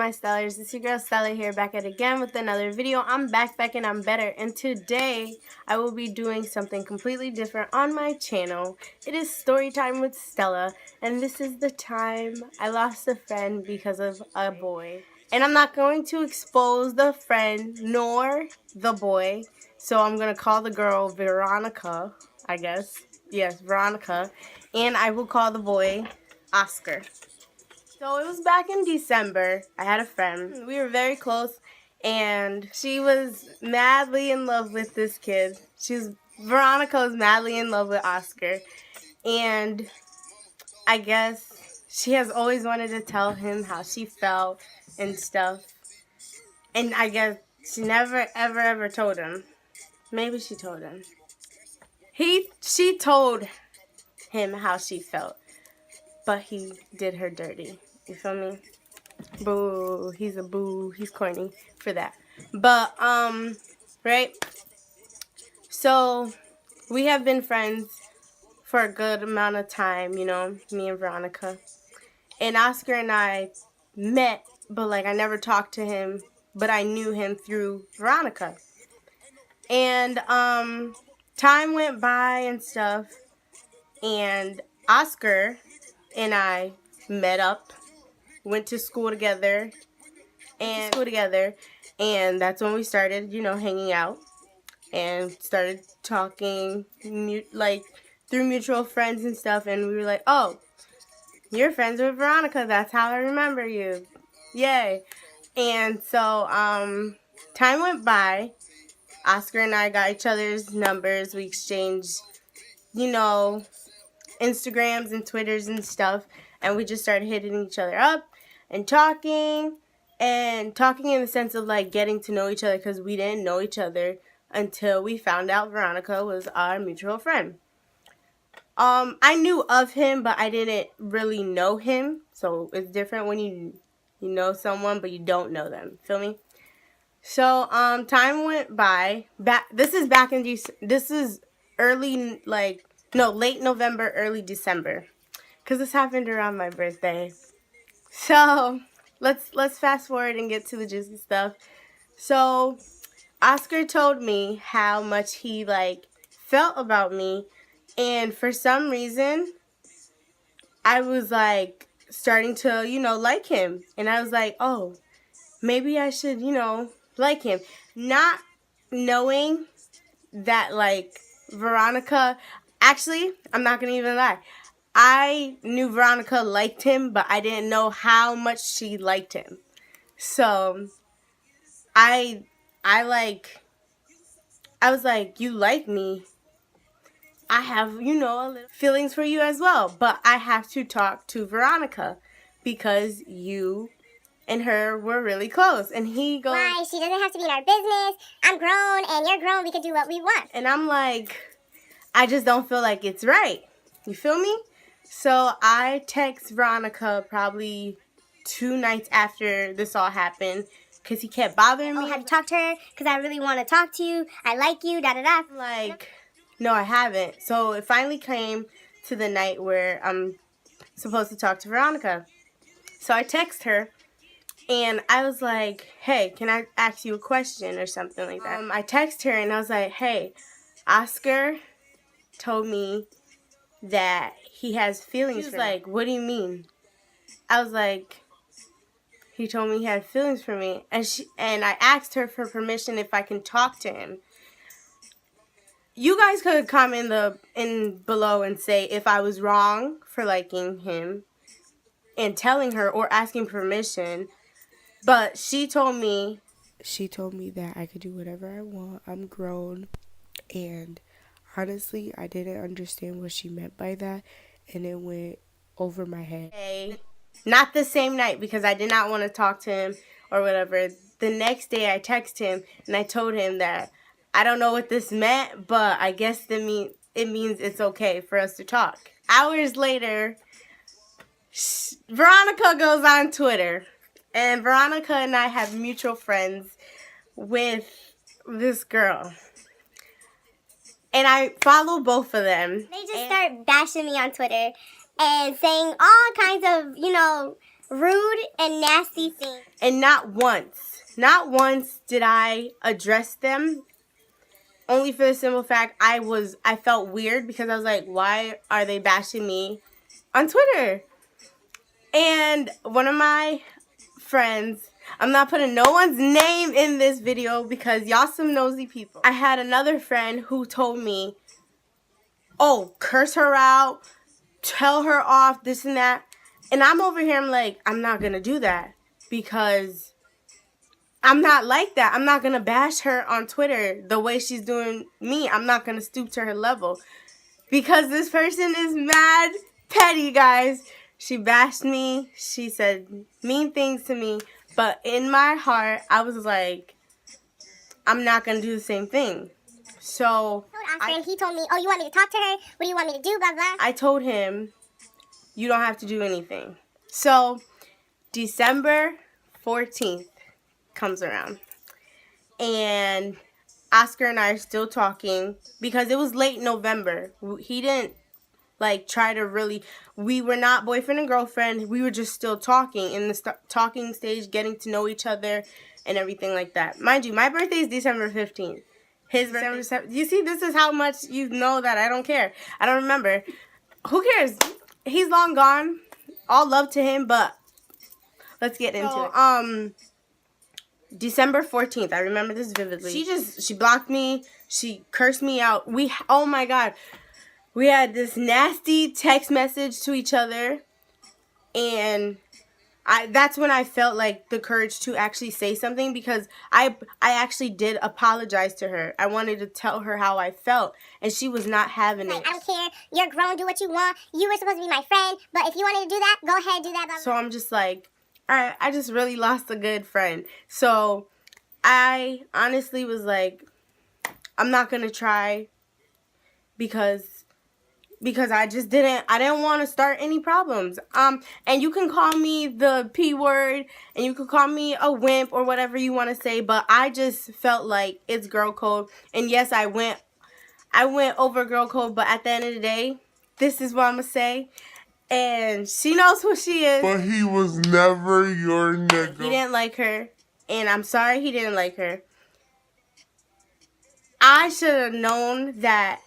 my Stellers? It's your girl Stella here, back at again with another video. I'm back and I'm better, and today I will be doing something completely different on my channel. It is story time with Stella, and this is the time I lost a friend because of a boy. And I'm not going to expose the friend nor the boy, so I'm going to call the girl Veronica, I guess. Yes, Veronica. And I will call the boy Oscar. So it was back in December. I had a friend. We were very close, and she was madly in love with this kid. Veronica was madly in love with Oscar, and I guess she has always wanted to tell him how she felt and stuff. And I guess she never ever told him. Maybe she told him. She told him how she felt, but he did her dirty. You feel me? Boo. He's a boo. He's corny for that. But, right? So, we have been friends for a good amount of time, you know, me and Veronica. And Oscar and I met, but, like, I never talked to him, but I knew him through Veronica. And, time went by and stuff, and Oscar and I met up. Went to school together, and that's when we started, you know, hanging out and started talking, like, through mutual friends and stuff, and we were like, oh, you're friends with Veronica, that's how I remember you, yay. And so, time went by. Oscar and I got each other's numbers. We exchanged, you know, Instagrams and Twitters and stuff, and we just started hitting each other up and talking in the sense of, like, getting to know each other, because we didn't know each other until we found out Veronica was our mutual friend. I knew of him, but I didn't really know him, so it's different when you know someone, but you don't know them, feel me? So, time went by. This is early, late November, early December, because this happened around my birthday. So, let's fast forward and get to the juicy stuff. So, Oscar told me how much he, like, felt about me, and for some reason, I was, like, starting to, you know, like him, and I was like, oh, maybe I should, you know, like him, not knowing that, like, Veronica, actually, I'm not gonna even lie, I knew Veronica liked him, but I didn't know how much she liked him. So, I was like, you like me. I have, you know, a little feelings for you as well, but I have to talk to Veronica because you and her were really close. And he goes, why? She doesn't have to be in our business. I'm grown and you're grown. We can do what we want. And I'm like, I just don't feel like it's right. You feel me? So I text Veronica probably 2 nights after this all happened, because he kept bothering me. Oh, have you talked to her? Because I really want to talk to you. I like you, da-da-da. I'm like, no, I haven't. So it finally came to the night where I'm supposed to talk to Veronica. So I text her, and I was like, hey, can I ask you a question or something like that? I text her, and I was like, hey, Oscar told me that he has feelings. She was like, what do you mean? I was like, he told me he had feelings for me. And I asked her for permission if I can talk to him. You guys could comment in below and say if I was wrong for liking him and telling her or asking permission. But she told me that I could do whatever I want. I'm grown. And honestly, I didn't understand what she meant by that, and it went over my head. Not the same night, because I did not want to talk to him or whatever. The next day, I texted him, and I told him that I don't know what this meant, but I guess it means it's okay for us to talk. Hours later, Veronica goes on Twitter, and Veronica and I have mutual friends with this girl. And I follow both of them. They just start bashing me on Twitter and saying all kinds of, you know, rude and nasty things. And not once did I address them. Only for the simple fact I felt weird because I was like, why are they bashing me on Twitter? And one of my friends, I'm not putting no one's name in this video because y'all some nosy people. I had another friend who told me, oh, curse her out, tell her off, this and that. And I'm over here, I'm like, I'm not going to do that because I'm not like that. I'm not going to bash her on Twitter the way she's doing me. I'm not going to stoop to her level because this person is mad petty, guys. She bashed me. She said mean things to me. But in my heart, I was like, I'm not going to do the same thing. So He told me, oh, you want me to talk to her? What do you want me to do? Blah, blah. I told him, you don't have to do anything. So December 14th comes around. And Oscar and I are still talking because it was late November. He didn't like try to really, we were not boyfriend and girlfriend. We were just still talking in the talking stage, getting to know each other and everything like that. Mind you, my birthday is December 15th. His birthday is December. You see, this is how much you know that I don't care. I don't remember. Who cares? He's long gone. All love to him, but let's get into it. December 14th, I remember this vividly. She blocked me. She cursed me out. Oh my God. We had this nasty text message to each other, and that's when I felt like the courage to actually say something because I actually did apologize to her. I wanted to tell her how I felt, and she was not having it. I don't care. You're grown. Do what you want. You were supposed to be my friend, but if you wanted to do that, go ahead, do that. Blah, blah. So I'm just like, all right, I just really lost a good friend. So I honestly was like, I'm not going to try because I just I didn't want to start any problems. And you can call me the P word and you can call me a wimp or whatever you want to say, but I just felt like it's girl code. And yes, I went over girl code, but at the end of the day, this is what I'm going to say. And she knows who she is. But he was never your nigga. He didn't like her. And I'm sorry he didn't like her. I should have known that.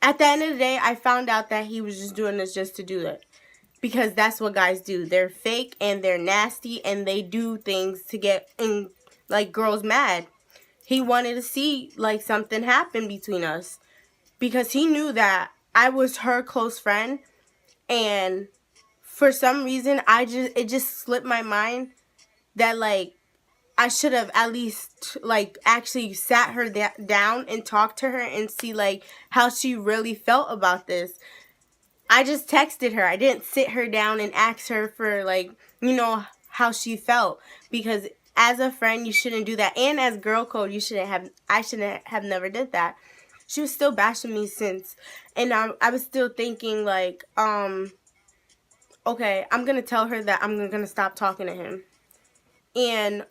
At the end of the day, I found out that he was just doing this just to do it. Because that's what guys do. They're fake and they're nasty and they do things to get like girls mad. He wanted to see like something happen between us. Because he knew that I was her close friend. And for some reason, it just slipped my mind that like I should have at least like actually sat her down and talked to her and see like how she really felt about this. I just texted her. I didn't sit her down and ask her for like, you know, how she felt, because as a friend you shouldn't do that, and as girl code I shouldn't have never did that. She was still bashing me since, and I was still thinking like, okay, I'm gonna tell her that I'm gonna stop talking to him. And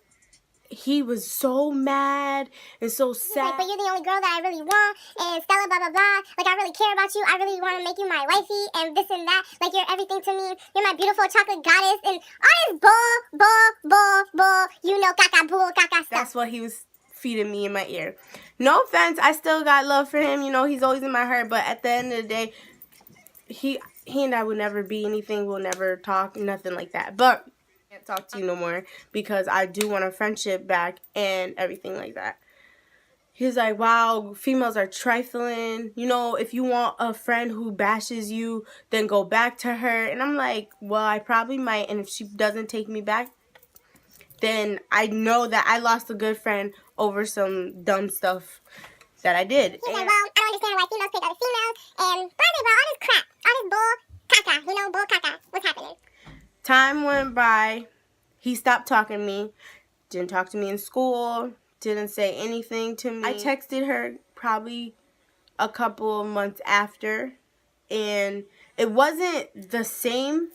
he was so mad and so sad. Like, but you're the only girl that I really want, and Stella, blah, blah, blah. Like, I really care about you. I really want to make you my wifey, and this and that. Like, you're everything to me. You're my beautiful chocolate goddess, and all this bull, you know, caca, bull, caca stuff. That's what he was feeding me in my ear. No offense, I still got love for him. You know, he's always in my heart, but at the end of the day, he and I would never be anything. We'll never talk, nothing like that. But can't talk to you no more because I do want a friendship back and everything like that. He's like, wow, females are trifling. You know, if you want a friend who bashes you, then go back to her. And I'm like, well, I probably might. And if she doesn't take me back, then I know that I lost a good friend over some dumb stuff that I did. He's like, well, I don't understand why females pick other females, and blah, all this crap, all this bull, caca, you know, bull, caca, what's happening? Time went by. He stopped talking to me. Didn't talk to me in school. Didn't say anything to me. I texted her probably a couple of months after, and it wasn't the same.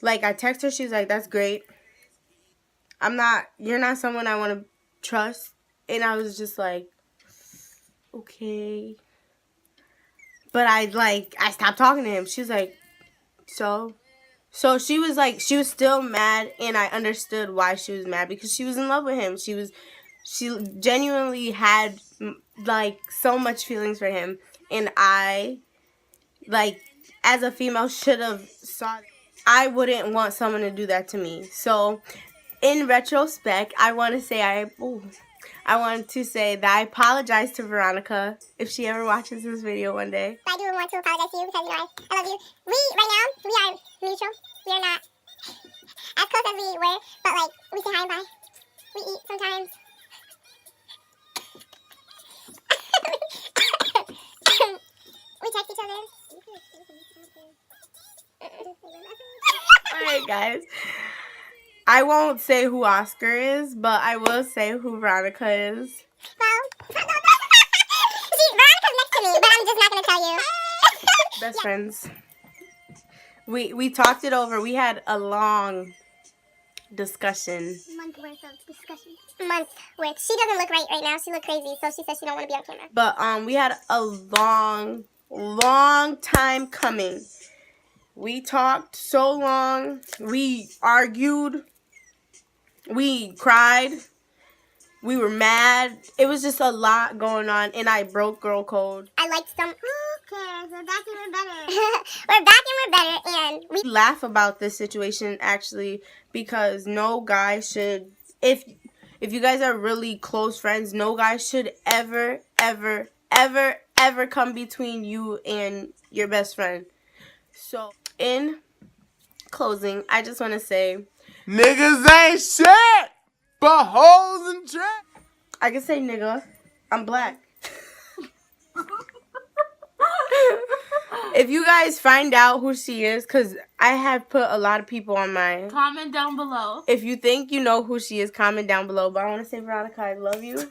Like, I text her, she's like, that's great. You're not someone I want to trust. And I was just like, okay. But I stopped talking to him. She's like, so? So she was like, she was still mad, and I understood why she was mad because she was in love with him. She genuinely had like so much feelings for him, and I, like, as a female, should have saw. I wouldn't want someone to do that to me. So, in retrospect, I want to say I want to say that I apologize to Veronica if she ever watches this video one day. I do want to apologize to you because, you know, I love you. Right now, we are mutual. We are not as close as we were, but, like, we say hi and bye. We eat sometimes. We text each other. Alright, guys. I won't say who Oscar is, but I will say who Veronica is. Well, see, Veronica's next to me, but I'm just not going to tell you. Best friends. We talked it over. We had a long discussion. Month worth of discussion. Month worth. She doesn't look right now. She look crazy, so she says she don't want to be on camera. But we had a long time coming. We talked so long. We argued. We cried. We were mad. It was just a lot going on, and I broke girl code. I liked some. Who cares? We're back and we're better. We're back and we're better, and We laugh about this situation actually because no guy should. If you guys are really close friends, no guy should ever come between you and your best friend. So, in closing, I just want to say, Niggas ain't shit but hoes and trash. I can say nigga. I'm black. If you guys find out who she is, because I have put a lot of people on my... Comment down below. If you think you know who she is, comment down below. But I want to say, Veronica, I love you.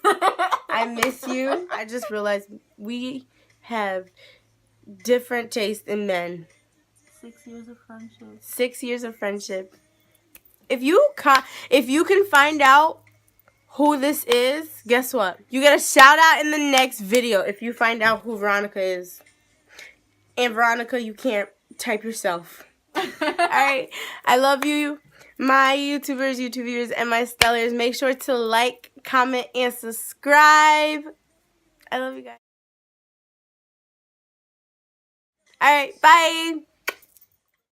I miss you. I just realized we have different tastes in men. 6 years of friendship. 6 years of friendship. If you can find out who this is, guess what? You get a shout out in the next video if you find out who Veronica is. And Veronica, you can't type yourself. Alright. I love you, my YouTube viewers, and my stellars. Make sure to like, comment, and subscribe. I love you guys. Alright, bye.